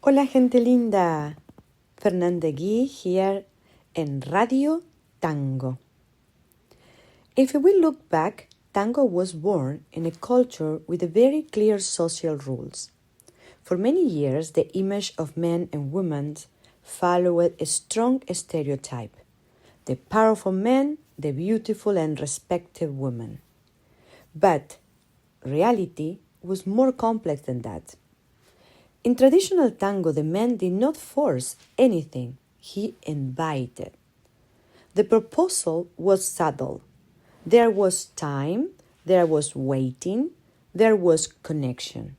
Hola gente linda, Fernanda Gui here en Radio Tango. If we look back, tango was born in a culture with very clear social rules. For many years, the image of men and women followed a strong stereotype: the powerful man, the beautiful and respected woman. But reality was more complex than that. In traditional tango, the man did not force anything, he invited. The proposal was subtle. There was time, there was waiting, there was connection.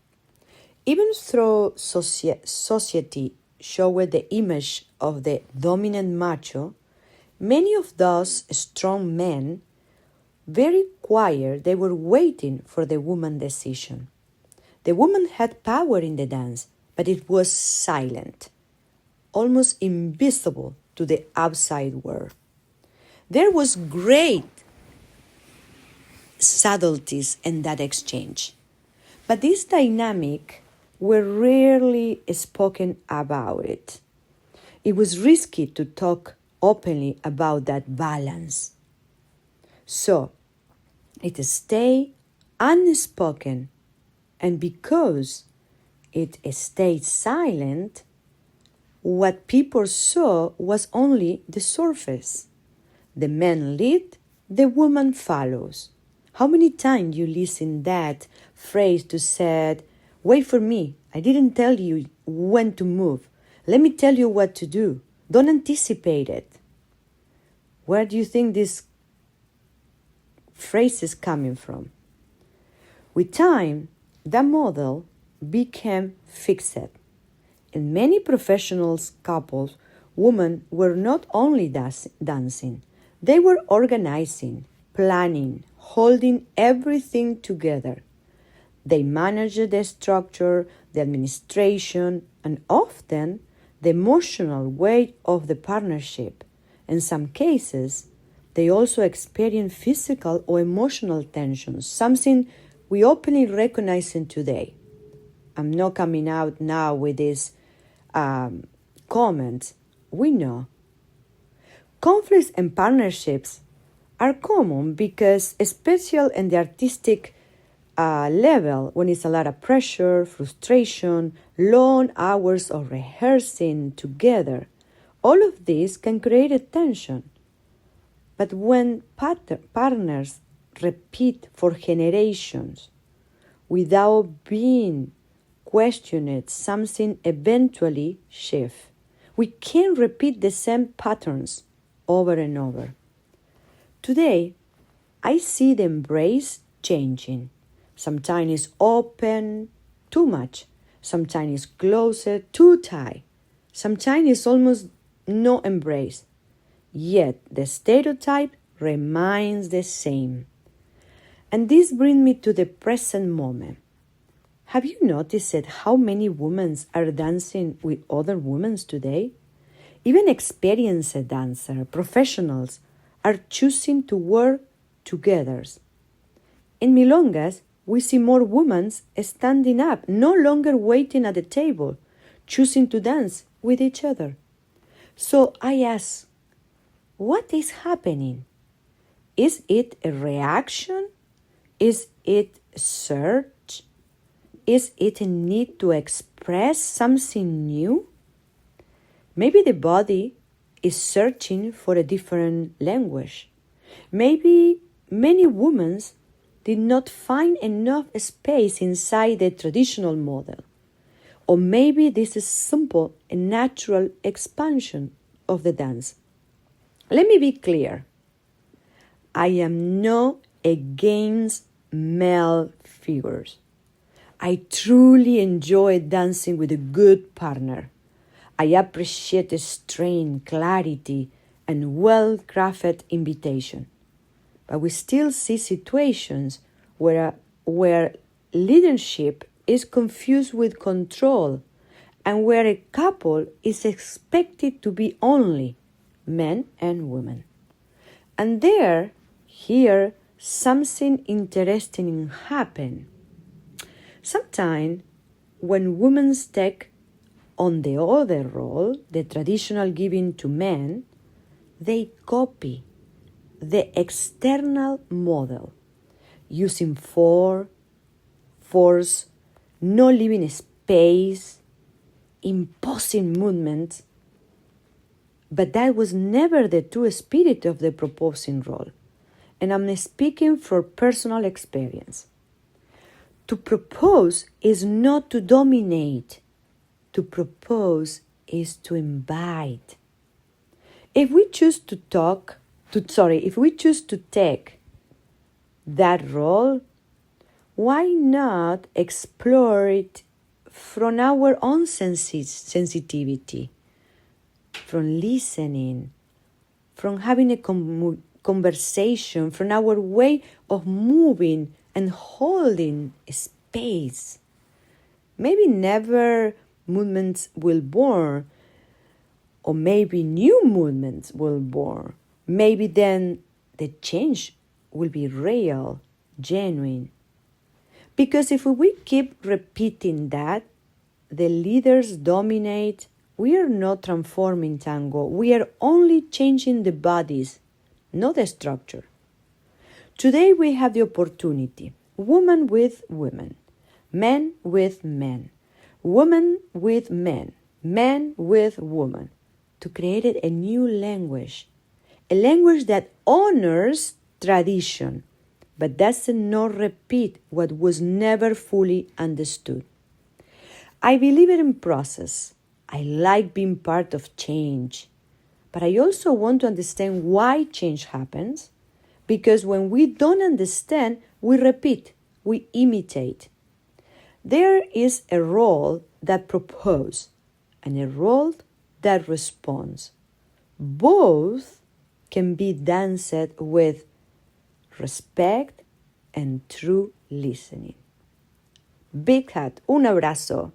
Even though society showed the image of the dominant macho, many of those strong men, very quiet, they were waiting for the woman's decision. The woman had power in the dance, but it was silent, almost invisible to the outside world. There was great subtleties in that exchange, but this dynamic were rarely spoken about it. It was risky to talk openly about that balance. So it stayed unspoken, and because it stayed silent, what people saw was only the surface. The man lead, the woman follows. How many times you listen that phrase to said, "Wait for me, I didn't tell you when to move. Let me tell you what to do. Don't anticipate it." Where do you think this phrase is coming from? With time, that model became fixed. In many professional couples, women were not only dancing, they were organizing, planning, holding everything together. They managed the structure, the administration, and often the emotional weight of the partnership. In some cases, they also experienced physical or emotional tensions, something we openly recognize in today. I'm not coming out now with this comment. We know. Conflicts and partnerships are common because, especially in the artistic level, when it's a lot of pressure, frustration, long hours of rehearsing together, all of this can create a tension. But when partners repeat for generations without being questioned, something eventually shifts. We can't repeat the same patterns over and over. Today, I see the embrace changing. Sometimes it's open, too much. Sometimes it's closer, too tight. Sometimes it's almost no embrace. Yet the stereotype remains the same. And this brings me to the present moment. Have you noticed how many women are dancing with other women today? Even experienced dancers, professionals, are choosing to work together. In milongas, we see more women standing up, no longer waiting at the table, choosing to dance with each other. So I ask, what is happening? Is it a reaction? Is it a search? Is it a need to express something new? Maybe the body is searching for a different language. Maybe many women did not find enough space inside the traditional model. Or maybe this is simple and natural expansion of the dance. Let me be clear. I am not against male figures. I truly enjoy dancing with a good partner. I appreciate the strength, clarity, and well-crafted invitation. But we still see situations where leadership is confused with control and where a couple is expected to be only men and women. And here, something interesting happens. Sometimes, when women take On the other role, the traditional given to men, they copy the external model, using force, no leaving space, imposing movement, but that was never the true spirit of the proposing role. And I'm speaking from personal experience. To propose is not to dominate. To propose is to invite. If we choose to take that role, why not explore it from our own sensitivity, from listening, from having a conversation, from our way of moving and holding space? Maybe never movements will born, or maybe new movements will born. Maybe then the change will be real, genuine. Because if we keep repeating that, the leaders dominate, we are not transforming tango. We are only changing the bodies, not the structure. Today we have the opportunity, women with women, men with men, women with men, men with women, to create a new language, a language that honors tradition, but does not repeat what was never fully understood. I believe in process. I like being part of change, but I also want to understand why change happens, because when we don't understand, we repeat, we imitate. There is a role that proposes and a role that responds. Both can be danced with respect and true listening. Big hug, un abrazo.